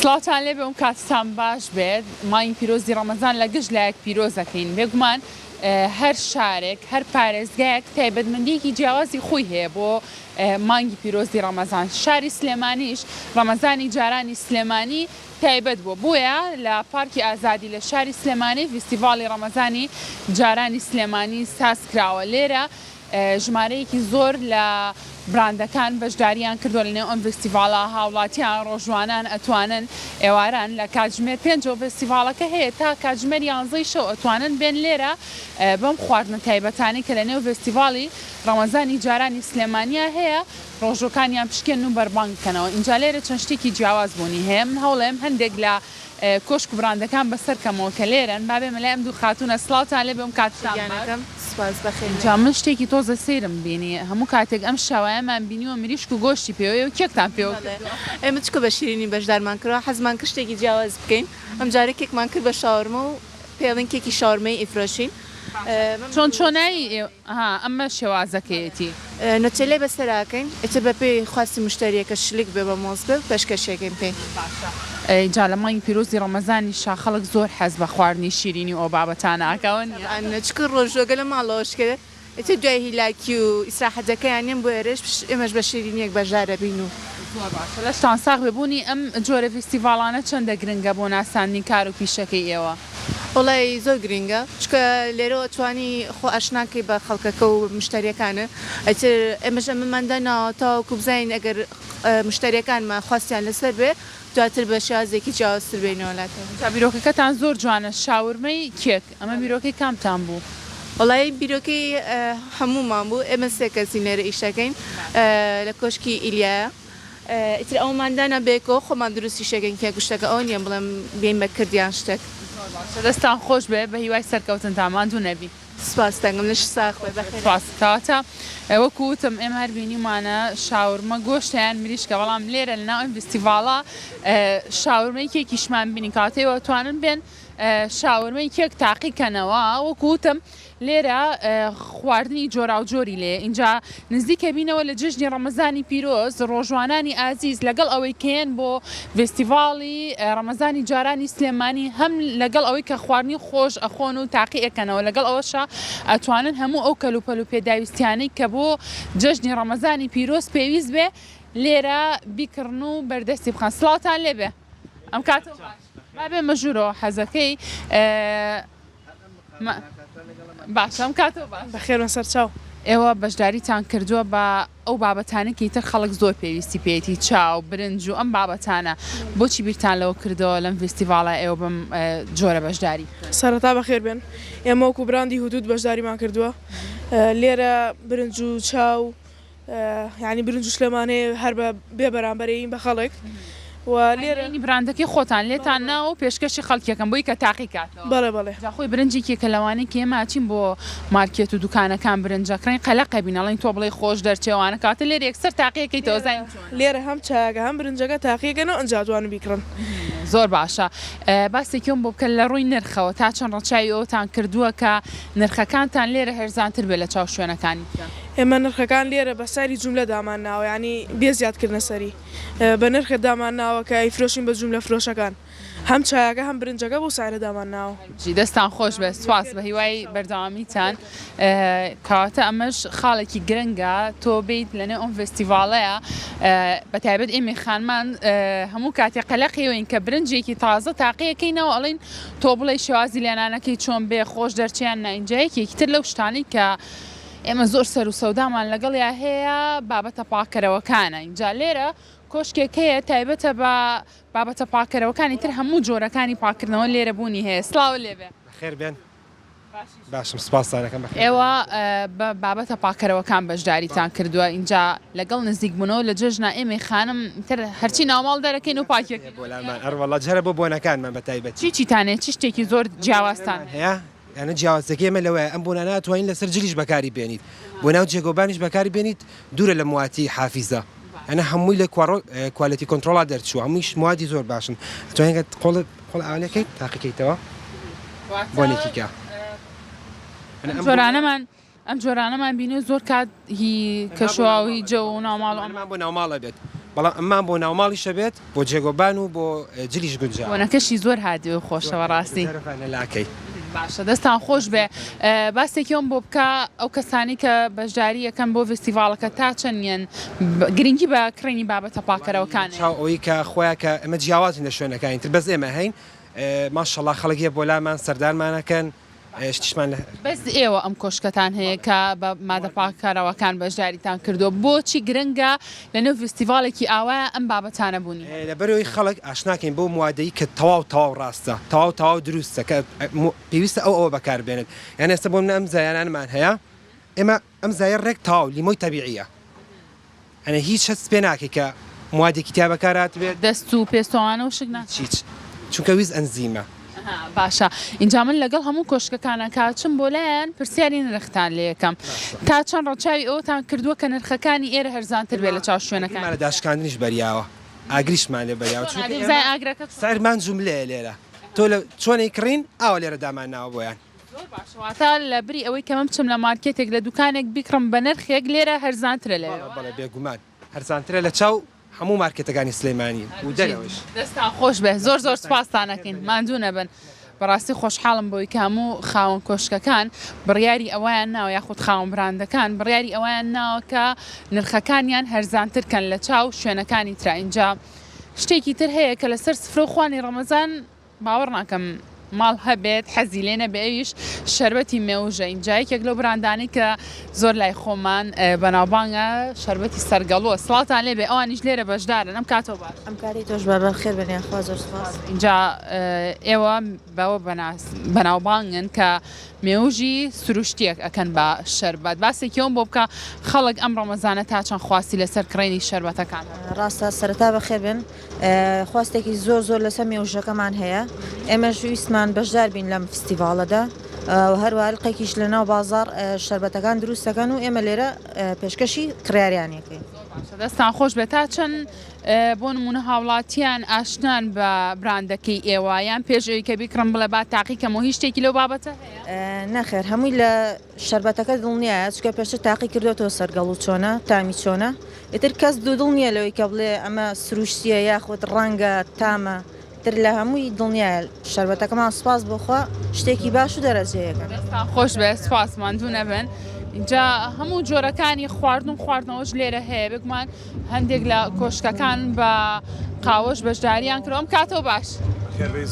سڵاتان لێ بێ کاتتان باش بێت مای پیرۆزی ڕەمەزان لە گشت لایەک پیرۆزەکەین بێگومان هەر شارێک هەر پارێزگایەک تایبەتمەندیەکی جیاوازی خۆی هەیە بۆ مانگی پیرۆزی ڕەمەزان شاری سلێمانیش ڕەمەزانی جارانی سلێمانی تایبەت بووە بۆیە لە پارکی ئازادی لە شاری سلێمانی فیستیڤاڵی ڕەمەزانی جارانی سلێمانی ساز کراوە لێرە ژمارەیەکی زۆر لە براندەکان بەشداریان کردووە لە نێو ئەم فستیڤاڵە هاوڵاتیان ڕۆژوانان ئەتوانن ئێواران لە کاتژمێر 5 فستیڤاڵەکە هەیە تا کاتژمێر 11 شەو ئەتوانن بێن لێرە بەم خواردنە تایبەتانی کە لە نێو فستیڤاڵی ڕەمەزانی جارانی سلێمانیا هەیە ڕۆژەکانیان پشکێن و بەربانگ بکەنەوە اینجا لێرە چەند شتێکی جیاواز بوونی هەیە من هەوڵێم هەندێک لە کۆشک و براندەکان بەسەرکەمەوە کە لێرن بابێ مەلای ئەم دوو خاتونە سڵاوتان لێ بێم کاتتان جا من شتێکی تۆزە سەیرم بینی هەموو کاتێک ئەم شەوایەمان بینیوە مریشک و گۆشتی پێوەیە و کێکتان پێوە ئێمە چکە بە شیرینی بەشدارمان کردەوە حەزمان کرد شتێکی جیاواز بکەین ئەم جارە کێکمان کرد بە شاورمە و پێڵین کێکی شاورمەی ئیفرۆشین چۆن چۆنایی ئەمە شێوازەکەیەتی نوتێلەی بەسەراکەین ئێتر بە پێی خواستی مشتریەکە شلێک بێ بە مۆز بێ پێشکەشێکین پێی جا لە مانگی پیرۆزی ڕەمەزانی شاخەڵک زۆر حەز بە خواردنی شیرینی ئەو بابەتانە ئاکەون چکە ڕۆژۆگە لە ماڵەوەش کرد ئێتر دوای هیلاکی و ئیسراحەتەکەیانیان بۆ ێرەش ئێمەش بە شیرینیەک بەژارە بین و لەشتان ساغ ببوونی ئەم جۆرە فستیڤاڵانە چەندە گرنگە بۆ ناساندنی کار و پیشەکەی ئێوە وڵی زۆر گرنگە چکە لێرەوە توانی خۆ ئاشناکەی بە خەڵکەکە و مشتریەکانە ئەتر ئێمەش ئەمەمەندەناوە تاوەکو بزین ئەگەر مشتریەکانمان خواستیان لەسەر بێ دواتر بە شازێکی جیاوازتر بینەوەلاتە تا بیرۆکەکەتان زۆر جوانە شاورمەی کێک ئەمە بیرۆکەی کامتان بوو وڵی بیرۆکەی هەمومان بوو ئێمە سێ کەسی نێرە ئیشەکەین لە کۆشکی ئیلیایە ئیتر ئەوماندانە بێکەوە خۆمان دروستی شەکەین کێ گوشتەکە ئەو نیە بڵێم بین بە کردیان شتێک دەستان خۆش بێ بە هیوای سەرکەوتن تاماندوو نەبی سپاسدەنگم لەش ساخۆی بەخێراتە وەکو وتم ئێمە هەر بینیمانە شاورمە گۆشتیان مریشکە بەڵام لێرە لەناو ئەم فستیڤاڵە شاورمەی کێکیشمان بینی کاتەوە توانن بێن شاورمەی کێک تاقیکەنەوە وەکو وتم لێرە خواردنی جۆرا و جۆری لێ اینجا نزیکە بینەوە لە جژنی ڕەمەزانی پیرۆز ڕۆژوانانی ئازیز لەگەڵ ئەوەی کێن بۆ فستیڤاڵی ڕەمەزانی جارانی سلێمانی هەم لەگەڵ ئەوەی کە خواردنی خۆش ئەخۆن و تاقی ئەەکەنەوە لەگەڵ ئەوەشە ئەتوانن هەموو ئەو کەلوپەل و پێداویستیانەی کە بۆ جژنی ڕەمەزانی پیرۆز پێویست بێ لێرە بیکڕن و بەردەستی بخەن سڵاوتان لێ بێ ئەم کاتە بابێ مەژورەوە حەزەکەی باش ئەم کاتەوە باش بەخێرە سەرچاو ئێوە بەشداریتان کردووە بە ئەو بابەتانێکی تر خەڵک زۆر پێویستی پێێتی چاو برنج و ئەم بابەتانە بۆچی بیرتان لەوە کردەوە لەم فستیڤاڵە ئێوە بم جۆرە بەشداری سەرەتا بەخێر بێن ئێمە وەکو براندی هودود بەشداریمان کردووە لێرە برنج و چاو یعنی برنج و شلەمانەیە هەر بە بێ بەرامبەرین بە خەڵک و لێرە براندەکەی خۆتان لێتان ناو پێشکەشی خەڵکیەکەم بۆی کە تاقی کاتەوە بەڵێ بەڵێ خۆی برنجێکێکە لەوانەیە کە ئێمە چین بۆ مارکێت و دوکانەکان برنجەکڕین قەلەقە بینەڵین تۆ بڵێ خۆش دەرچێوانە کاتە لێرە یەکسەر تاقیەکەی تۆزای لێرە هەم چاگە هەم برنجەکە تاقیەکەنەوە ئەنجا دوانە بیکڕن زۆر باشە باسێکم بۆ بکە لە ڕووی نرخەوە تا چەند ڕەچاوی ئەوتان کردووە کە نرخەکانتان لێرە هێرزانتر بێ لە چاو شوێنەکانی ئێمە نرخەکان لێرە بە ساری جوملە دامان ناوە ینی بێ زیادکردنە سەری بە نرخە دامان ناوە کە ئیفرۆشین بە جوملە فرۆشەکان هەم چایەکە هەم برنجەکە بۆ سارە دامان ناوە دەستان خۆش بێ سواس بە هیوای بەردەوامیتان کەواتە ئەمەش خاڵێکی گرنگە تۆ بیت لەنێ ئەم فستیڤاڵەیە بە تایبەت ئێمە خانمان هەموو کاتێ قەلەقیەوەین کە برنجێکی تازە تاقیەکەینەوە ئەڵین تۆ بڵێ شێوازی لێنانەکەی چۆن بێ خۆش دەرچیان ناینجایەکێکی تر لەو شتانی کە ئێمە زۆر سەر و سەودامان لەگەڵیا هەیە بابەتە پاکەرەوەکانە اینجا لێرە کۆشکێکەیە تایبەتە بە بابەتە پاکەرەوەکانی تر هەموو جۆرەکانی پاکردنەوە لێرە بوونی هەیە سلااو لێبێ خێر بێن باشم سپاسانەکەم ئێوە بابەتە پاکەرەوەکان بەشداریتان کردووە اینجا لەگەڵ نزیکبوونەوە لە جژنا ئێمە خانم تر هەرچی ناوماڵ دەرەکەین و پاکێک ئەروەڵە جارە بۆ بۆنەکانمان بە تایبەت چیتانێت چی شتێکی زۆر جیاوازتان هەیە یانە جیاوازەکەمە لەوەیە ئەم بۆنە ناتوانین لەسەر جلیش بەکاری بێنیت بۆ ناو جێگۆبانیش بەکاری بێنیت دوورە لە مواتی حافیزە ئەنە هەمووی لە کوالەتی کۆنتترۆلا دەرچوو هەموویش موادی زۆر باشن توانێت قۆڵ ئاولەکەی تاقیکەیتەوە بۆنێکیکە ئەم جۆرانەمان بینێ زۆر کات هی کەشواوی جە و ناوماڵ ئەمان بۆ ناوماڵە بێت بەڵام ئەممان بۆ ناوماڵی شەبێت بۆ جێگۆبان و بۆ جلیش گونجا بۆنەکەشی زۆر هادی و خۆشەوە ڕاستی لاکەی باشە دەستان خۆش بێ باسێکیۆم بۆ بکە ئەو کەسانی کە بەشداری یەکەم بۆ فستیڤالەکە تا چەندیان گرنگی بە کڕینی بابەتە پاکەرەوەکان ئەوەی کە خۆیان کە ئەمە جیاوازین لە شوێنەکانی تر بەس ئێمە هەین ماشەڵڵا خەڵکیە بۆ لامان سەردارمانەکەن شتیشمان بەس ئێوە ئەم کۆشکتان هەیە کە بە مادە پاکەرەوەکان بەشداریتان کردو بۆچی گرنگە لە نێو فستیڤالێکی ئاوایە ئەم بابەتانە بوونی لەبەرەوەی خەڵک ئاشناکەین بۆ موادەی کە تەواو ڕاستە تەواو دروستە کە پێویستە ئەوە بەکاربێنن یان ئێستا بۆ من ئەم زایانانمان هەیە ئێمە ئەم زایە ڕێک تاو لیمۆی تەبیعیە ئەنە هیچ هەست پێ ناکەی کە موادێکی تیا بەکارات بێت دەست و پێستۆوانە و شک هیچ چونکە ویز ئەنزیمە باشە اینجا من لەگەڵ هەموو کۆشکەکانە کاچم بۆ لایەن پرسیاری نرختان لێ یەکەم تا چەند ڕەچاوی ئەوتان کردووە کە نرخەکانی ئێرە هەرزانتر بێت لە چاو شوێنەکان لە داشکاندنیش بەریاوە ئاگریشمان لێ بەریاوە زای ئاگرەکە سەرمان جوملەیە لێرە تۆ لە چۆنی کڕین ئاوە لێرە دامان ناوە بۆیان باشواتە لە بری ئەوەی کە من بچم لە مارکێتێک لە دوکانێک بیکڕم بە نرخێک لێرە هەرزانترە لێ بەڵێ بێگومان هەرزانترە لە چاو هەموو مارکێتەکانی سلەیمانی و دەرەوەش دەستان خۆش بێ زۆر سپاسانەکەین ماندوو نەبن بەڕاستی خۆشحاڵم بۆی کە هەموو خاوەن کۆشکەکان بڕیاری ئەویان ناوە یاخود خاوەن براندەکان بڕیاری ئەویان ناوە کە نرخەکانیان هەرزانترکەن لە چاو شوێنەکانی ترا اینجا شتێکی تر هەیە کە لەسەر سفرە و خوانی ڕەمەزان باوەڕ ناکەم ماڵ هەبێت حەزی لێ نەبێ ئەویش شەربەتی مێوژە اینجا یەکێک لەو براندانی کە زۆر لای خۆمان بەناوبانگە شەربەتی سەرگەڵوە سڵاتان لێبێ ئەوانیش لێرە بەشدارن ئەم کاتەوە باش ئەم کاری تۆش بە خێر بنیان خوا زۆر سپاس اینجا ئێوە بەوە بەناوبانگن کە مێوژی سروشتیەک ئەکەن بە شەربەت باسێکیەوەم بۆ بکە خەڵک ئەم ڕەمەزانە تا چەند خواستی لەسەر کڕینی شەربەتەکان ڕاستە سەرەتا بە خێر بن خواستێکی زۆر لەسەر مێوژەکەمان هەیە ئێمەش ویستمان بەشدار بین لەم فستیڤالەدا و هەروە ڕقێکیش لە ناو بازار شەربەتەکان دروستەکەن و ئێمە لێرە پێشکەشی کڕیاریانەکەین دەستان خۆش بێت تا چەند بۆ نمونە هاوڵاتیان ئاشنان بە براندەکەی ئێوایان پێشەوەی کە بیکڕم بڵێ با تاقیکەمەوە هیچ شتێکی لەو بابەتە هەیە نەخێر هەمووی لە شەربەتەکە دڵنیایە چکە پێشتر تاقی کردوێتەوە سەرگەڵ و چۆنە تامی چۆنە ئیتر کەس دڵ نییە لەوەی کە بڵێ ئەمە سروشتیە یاخود ڕەنگە تامە تر لە هەمووی دڵنیایە شەربەتەکەمان سپاس بۆخوا شتێکی باش و دەرەجەیەکە خۆش بێ سپاسمان دوو نەبن اینجا هەموو جۆرەکانی خواردنەوەش لێرە هەیە بگومان هەندێک لە کۆشکەکان بە قاوەش بەشداریان کردەوەم کاتەوە باش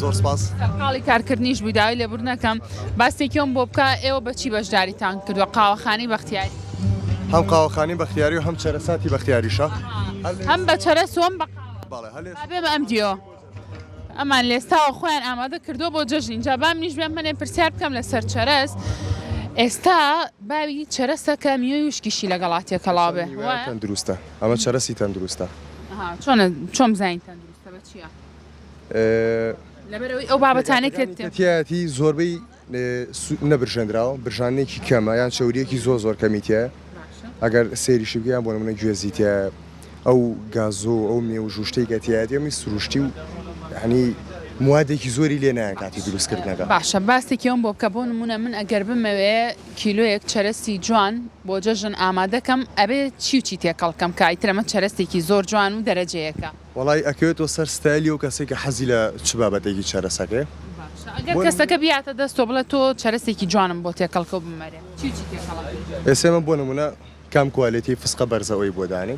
زۆر سپاس سەرقاڵی کارکردنیش بوویداوی لێبوورنەکەم باسێکیۆم بۆ بکە ئێوە بەچی بەشداریتان کردووە قاوەخانی بەختیاری هەم قاوەخانی بەختیاری و هەم چەرەساتی بەختیاریشە هەم بە چەرەس و هەم بێ بە ئەم دیۆ ئەمان لێستاوە خۆیان ئامادە کردو بۆ جەژن اینجا بام نیش بێم منێ پرسیار بکەم لەسەر چەرەس ئێستا باوی چەرەسەکە میوەی وشکیشی لەگەڵاتیە کەڵاوێ دروستە ئەمە چەرەسی تەندروستە چۆن بزانین تەندروستە بە چییە لەبەرەوەی ئەو بابەتانەی کردێتی زۆربەی نەبرژێنراوە برژانێکی کەمە یان چەوریەکی زۆر کەمیتە ئەگەر سێریشی بگەیان بۆ نمونە گوێزیتە ئەو گازۆ ئەو مێو ژوشتەی سروشتی و هەنی موادێکی زۆری لێ نایە کاتی دروستکردنەکە باشە باسێکیەوەم بۆ بکە بۆ نمونە من ئەگەر بمەوێ کیلۆیەک چەرەسی جوان بۆ جەژن ئامادەکەم ئەبێ چی تێکەڵکەم کایترەمە چەرەستێکی زۆر جوان و دەرەجەیەکە وڵی ئەکەوێتەوە سەر ستایلی و کەسێکە حەزی لە چ بابەتێکی چەرەسەکەی ئەگەر کەسەکە بیاتە دەستۆ بڵێ تۆ چەرەستێکی جوانم بۆ تێکەڵکە بمەرێ ئێسێمە بۆ نمونە کام کوالێتی فسقە بەرزەوەی بۆدانی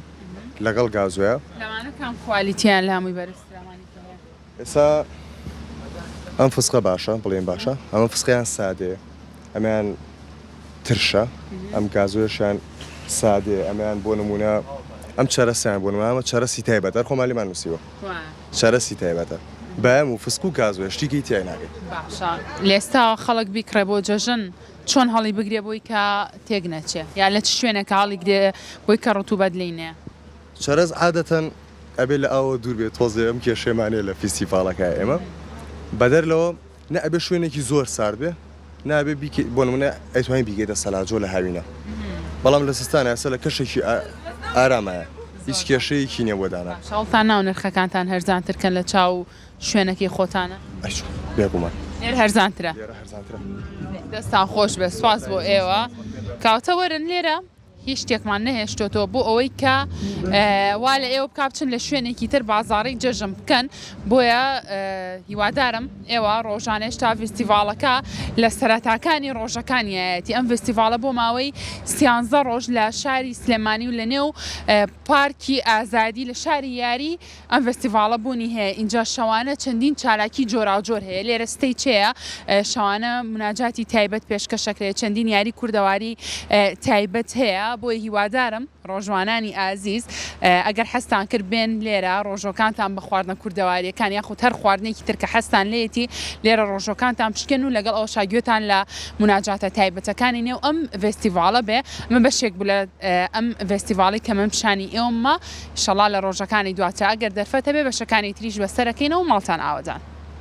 لەگەڵ گازوەیە لەوانە کام کوالیتیان لە هەمووی بەرزترامانی ئێستا ئەم فسقە باشە بڵێن باشە ئەمە فسقیان سادەیە ئەمیان ترشە ئەم گازۆشیان سادێ ئەمیان بۆ نمونە ئەم چەرەسیان بۆ نمونە ئەمە چەرەسی تایبەتە خۆمالیمان نووسیوە چەرەسی تایبەتە بەم و فسق و گازوە شتێکی تیای ناگەێت باشە لێستاوە خەڵک بیکڕێ بۆ جەژن چۆن هەڵی بگرێ بۆی کە تێک نەچێ یا لە چ شوێنێکە هەڵی گرێ بۆی کە ڕوتوبەت لێنێ چەرەز عادەتەن ئەبێ لە ئەوە دوور بێت تۆزێ ئەم کێشێمانێ لە فیستیڤالەکە ئێمە بەدەر لەوە نە ئەبێ شوێنێکی زۆر سارد بێ نابێ بۆ نمونە ئەیتوانین بیگەیتە سەلاجۆ لە هاوینە بەڵام لە سستانە ئەسە لە کەشێکی ئارامایە هیچ کێشەیەکی نییە بۆدانا شڵتان ناو نرخەکانتان هەرزانترکەن لە چاو شوێنەکەی خۆتانە بێگومان هەرزانترە دەستان خۆش بێ سواز بۆ ئێوە کاوتە وەرن لێرە هیچ شتێکمان نەهێشتۆتەوە بۆ ئەوەی کە وا لە ئێوە بکچن لە شوێنێکی تر بازاڕی جەژم بکەن بۆیە هیوادارم ئێوە ڕۆژانێش تا فستیڤالەکە لە سەرەتاکانی ڕۆژەکانیەتی ئەم فستیڤالە بۆ ماوەی 13 ڕۆژ لە شاری سلێمانی و لە نێو پارکی ئازادی لە شاری یاری ئەم فستیڤالە بوونی هەیە اینجا شەوانە چەندین چالاکی جۆراوجۆر هەیە لێرە ستەیچەیە شەوانە مناجاتی تایبەت پێشکەشەکرێت چەندین یاری کوردەواری تایبەت هەیە بۆی هیوادارم ڕۆژوانانی ئازیز ئەگەر حەستان کرد بێن لێرە ڕۆژۆکانتان بە خواردنە کوردەواریەکان یاخود هەر خواردنێکی ترکە حەستان لێتی لێرە ڕۆژۆکانتان پشکێن و لەگەڵ ئەو شاگوێتان لە مناجاتە تایبەتەکانی نێو ئەم فستیڤالە بێ من بەشێک بوو لە ئەم فستیڤاڵی کە من پیشانی ئێوەمە ئینشەڵا لە ڕۆژەکانی دواتر ئەگەر دەرفەتە بێ بەشەکانی تریش بەسەرەکەینەوە ماڵتان ئاوەدان.